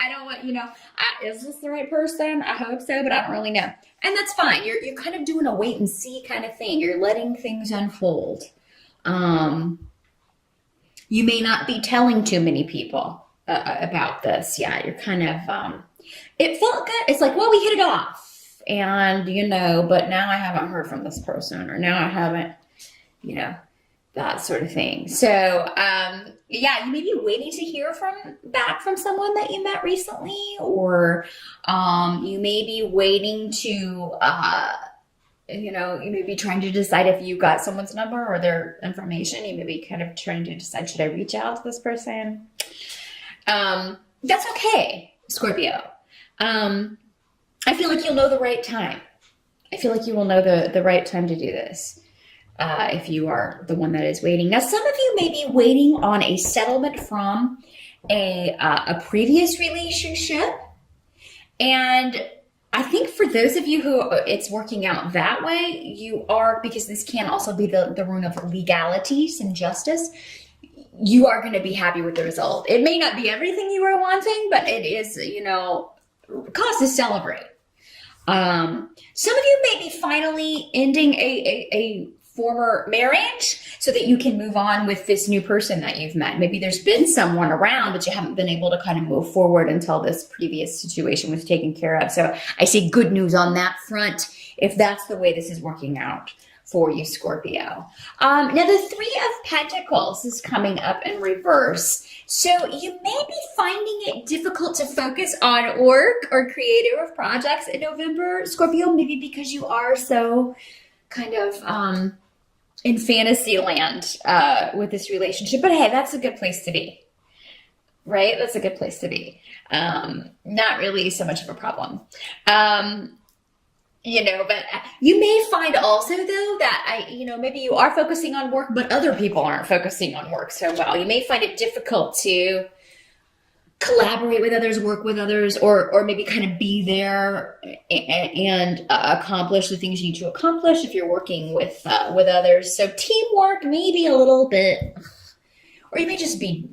I don't want, is this the right person? I hope so, but I don't really know. And that's fine. You're kind of doing a wait and see kind of thing. You're letting things unfold. Um, you may not be telling too many people about this. Yeah, you're kind of, it felt good. It's like, well, we hit it off. And, but now I haven't heard from this person, or now I haven't, you know, that sort of thing. So, yeah, you may be waiting to hear back from someone that you met recently, or you may be waiting to, you may be trying to decide if you got someone's number or their information. You may be kind of trying to decide, should I reach out to this person? That's okay, Scorpio. I feel like you'll know the right time. I feel like you will know the right time to do this. If you are the one that is waiting. Now, some of you may be waiting on a settlement from a previous relationship. And I think for those of you who it's working out that way, you are, because this can also be the rune of legalities and justice, you are going to be happy with the result. It may not be everything you were wanting, but it is, cause to celebrate. Some of you may be finally ending a former marriage so that you can move on with this new person that you've met. Maybe there's been someone around, but you haven't been able to kind of move forward until this previous situation was taken care of. So I see good news on that front if that's the way this is working out for you, Scorpio. Now, the Three of Pentacles is coming up in reverse. So you may be finding it difficult to focus on work or creative projects in November, Scorpio, maybe because you are so kind of in fantasy land with this relationship. But hey, that's a good place to be, right? That's a good place to be. Not really so much of a problem. But you may find also though that maybe you are focusing on work, but other people aren't focusing on work so well. You may find it difficult to collaborate with others, work with others, or maybe kind of be there and accomplish the things you need to accomplish if you're working with others. So teamwork may be a little bit, or you may just be,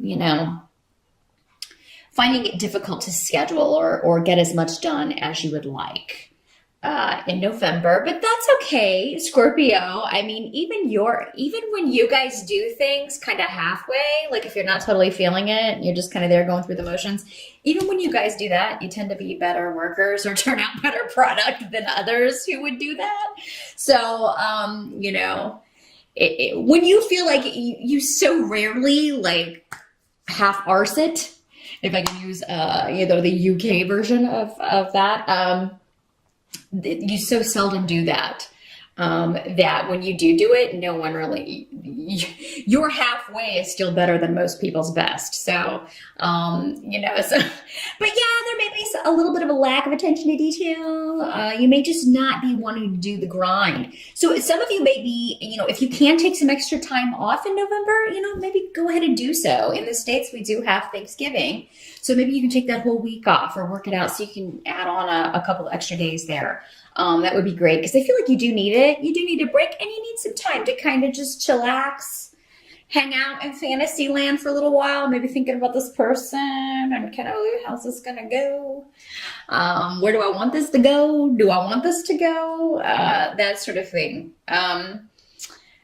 finding it difficult to schedule or get as much done as you would like in November, but that's okay, Scorpio. I mean, even when you guys do things kind of halfway, like if you're not totally feeling it, you're just kind of there going through the motions. Even when you guys do that, you tend to be better workers or turn out better product than others who would do that. So, when you feel like you so rarely like half-arse it, if I can use, the UK version of that, you so seldom do that, that when you do it, no one really, your halfway is still better than most people's best. So, but yeah, there may be a little bit of a lack of attention to detail. You may just not be wanting to do the grind. So some of you may be, if you can take some extra time off in November, maybe go ahead and do so. In the States, we do have Thanksgiving. So maybe you can take that whole week off or work it out so you can add on a couple extra days there. That would be great because I feel like you do need it. You do need a break and you need some time to kind of just chillax, hang out in fantasy land for a little while, maybe thinking about this person and kind of, how's this going to go? Where do I want this to go? Do I want this to go? That sort of thing.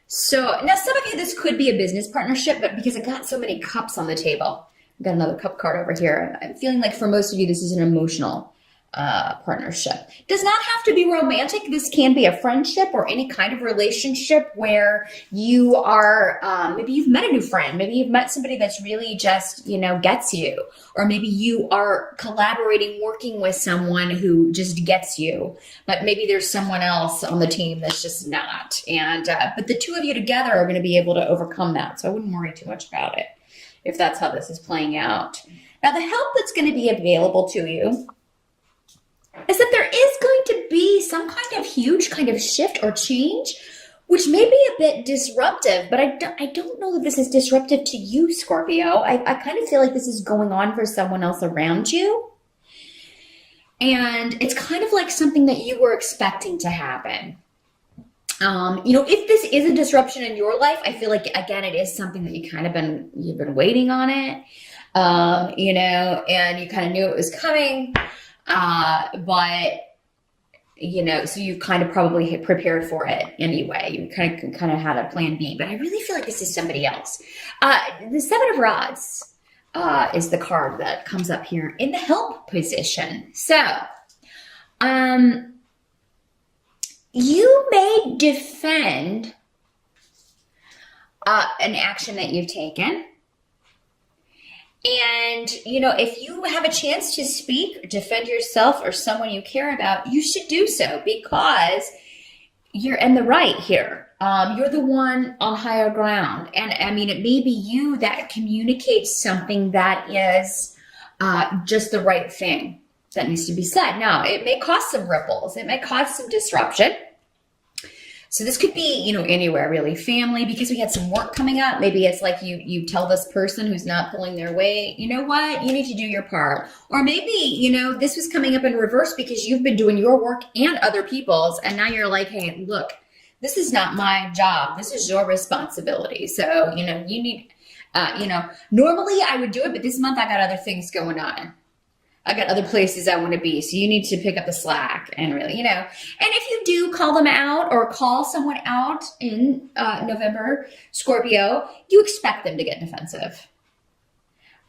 So now some of you, this could be a business partnership, but because I got so many cups on the table, I've got another cup card over here. I'm feeling like for most of you, this is an emotional partnership. Does not have to be romantic. This can be a friendship or any kind of relationship where you are, maybe you've met a new friend. Maybe you've met somebody that's really just, gets you. Or maybe you are collaborating, working with someone who just gets you. But maybe there's someone else on the team that's just not. And, but the two of you together are going to be able to overcome that. So I wouldn't worry too much about it if that's how this is playing out. Now, the help that's going to be available to you is that there is going to be some kind of huge kind of shift or change, which may be a bit disruptive, but I don't know that this is disruptive to you, Scorpio. I kind of feel like this is going on for someone else around you. And it's kind of like something that you were expecting to happen. If this is a disruption in your life, I feel like, again, it is something that you've been waiting on it. and you kind of knew it was coming, but so you kind of probably had prepared for it anyway. You kind of had a plan B, but I really feel like this is somebody else. The Seven of Rods is the card that comes up here in the help position. So, you may defend an action that you've taken. And, if you have a chance to speak, defend yourself or someone you care about, you should do so because you're in the right here. You're the one on higher ground. And I mean, it may be you that communicates something that is just the right thing that needs to be said. Now, it may cause some ripples. It may cause some disruption. So this could be, anywhere really. Family, because we had some work coming up. Maybe it's like you tell this person who's not pulling their weight, you know what, you need to do your part. Or maybe, this was coming up in reverse because you've been doing your work and other people's. And now you're like, hey, look, this is not my job. This is your responsibility. So, you need, normally I would do it, but this month I got other things going on. I got other places I want to be. So you need to pick up the slack and really, and if you do call them out or call someone out in November, Scorpio, you expect them to get defensive.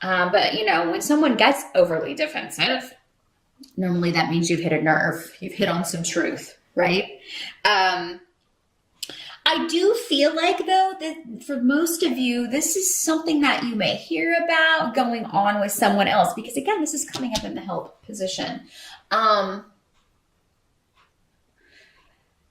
But when someone gets overly defensive, normally that means you've hit a nerve. You've hit on some truth, right? I do feel like, though, that for most of you, this is something that you may hear about going on with someone else. Because, again, this is coming up in the help position. But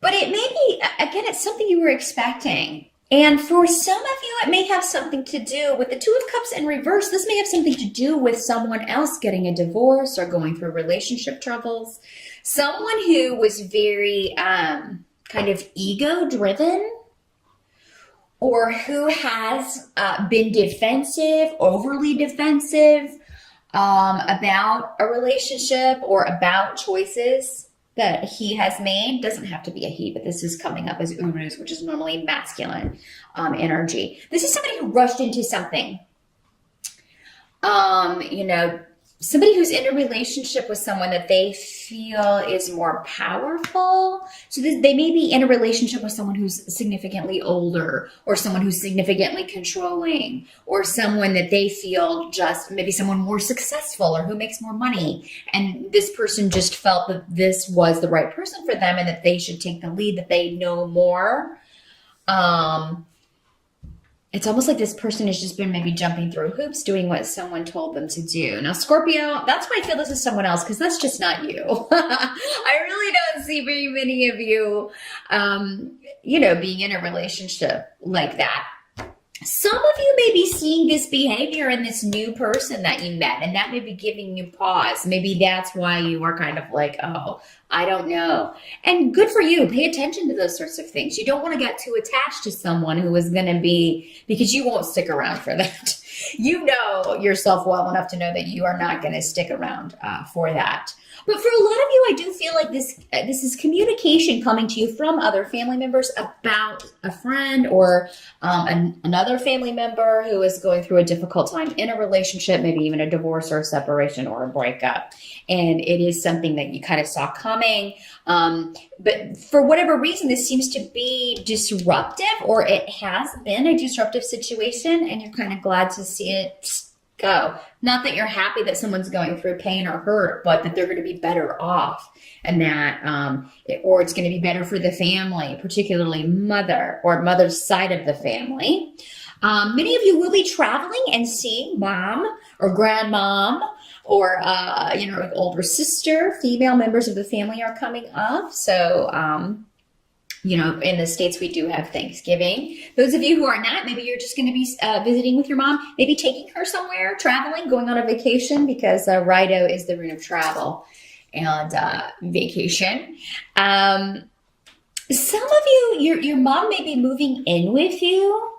it may be, again, it's something you were expecting. And for some of you, it may have something to do with the Two of Cups in reverse. This may have something to do with someone else getting a divorce or going through relationship troubles. Someone who was very... kind of ego-driven, or who has been defensive, overly defensive about a relationship or about choices that he has made. Doesn't have to be a he, but this is coming up as Urus, which is normally masculine energy. This is somebody who rushed into something. Somebody who's in a relationship with someone that they feel is more powerful. So they may be in a relationship with someone who's significantly older, or someone who's significantly controlling, or someone that they feel just maybe someone more successful or who makes more money. And this person just felt that this was the right person for them and that they should take the lead, that they know more. It's almost like this person has just been maybe jumping through hoops, doing what someone told them to do. Now, Scorpio, that's why I feel this is someone else, because that's just not you. I really don't see very many of you, being in a relationship like that. Some of you may be seeing this behavior in this new person that you met, and that may be giving you pause. Maybe that's why you are kind of like, oh, I don't know. And good for you. Pay attention to those sorts of things. You don't want to get too attached to someone who is going to be, because you won't stick around for that. You know yourself well enough to know that you are not going to stick around for that. But for a lot of you, I do feel like this is communication coming to you from other family members about a friend or another family member who is going through a difficult time in a relationship, maybe even a divorce or a separation or a breakup. And it is something that you kind of saw coming. But for whatever reason, this seems to be disruptive, or it has been a disruptive situation, and you're kind of glad to see it go. Not that you're happy that someone's going through pain or hurt, but that they're going to be better off, and that, or it's going to be better for the family, particularly mother or mother's side of the family. Many of you will be traveling and seeing mom or grandmom or, older sister. Female members of the family are coming up. So, in the States, we do have Thanksgiving. Those of you who are not, maybe you're just going to be visiting with your mom, maybe taking her somewhere, traveling, going on a vacation, because Rido is the rune of travel and vacation. Some of you, your mom may be moving in with you,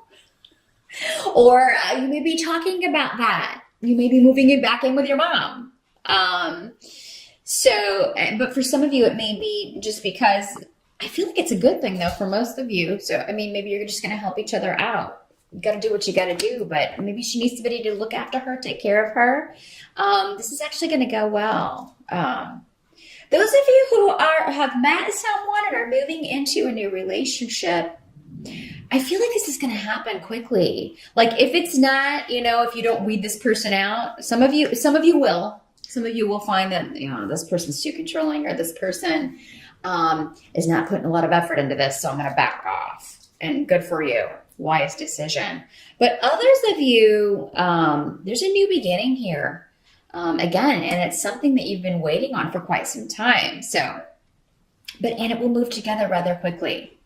or you may be talking about that. You may be moving it back in with your mom. But for some of you, it may be just because I feel like it's a good thing, though, for most of you. So, maybe you're just going to help each other out. you got to do what you got to do, but maybe she needs somebody to look after her, take care of her. This is actually going to go well. Those of you who have met someone and are moving into a new relationship, I feel like this is going to happen quickly. Like if it's not, if you don't weed this person out, some of you will. Some of you will find that, this person's too controlling, or this person is not putting a lot of effort into this, so I'm going to back off. And good for you. Wise decision. But others of you, there's a new beginning here. Again, and it's something that you've been waiting on for quite some time. And it will move together rather quickly.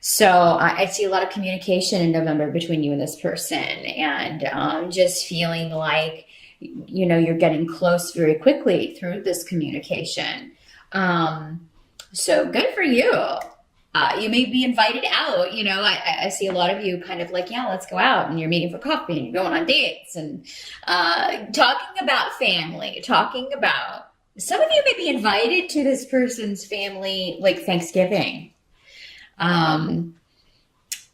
So I see a lot of communication in November between you and this person, and just feeling like, you're getting close very quickly through this communication. So good for you. You may be invited out. I see a lot of you kind of like, yeah, let's go out, and you're meeting for coffee and you're going on dates and talking about family, some of you may be invited to this person's family, like Thanksgiving.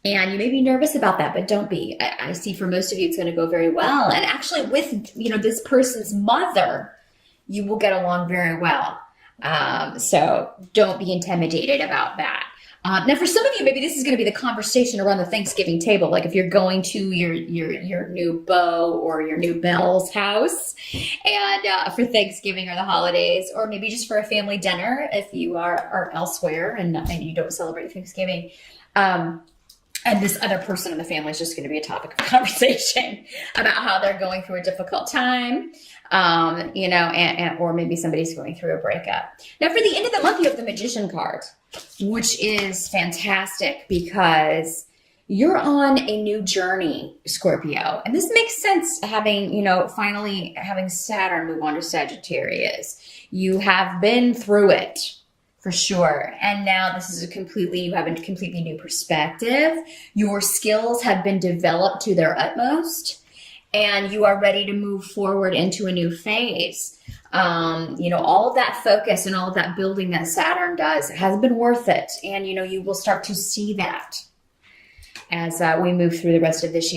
And you may be nervous about that, but don't be. I see for most of you, it's going to go very well. And actually with, this person's mother, you will get along very well. So don't be intimidated about that. Now, for some of you, maybe this is going to be the conversation around the Thanksgiving table. Like if you're going to your new beau or your new belle's house and for Thanksgiving or the holidays, or maybe just for a family dinner if you are elsewhere and you don't celebrate Thanksgiving. And this other person in the family is just going to be a topic of conversation about how they're going through a difficult time, or maybe somebody's going through a breakup. Now, for the end of the month, you have the Magician card, which is fantastic because you're on a new journey, Scorpio. And this makes sense having, finally having Saturn move on to Sagittarius. You have been through it. For sure. And now you have a completely new perspective. Your skills have been developed to their utmost, and you are ready to move forward into a new phase. All of that focus and all of that building that Saturn does has been worth it. And, you will start to see that as we move through the rest of this year.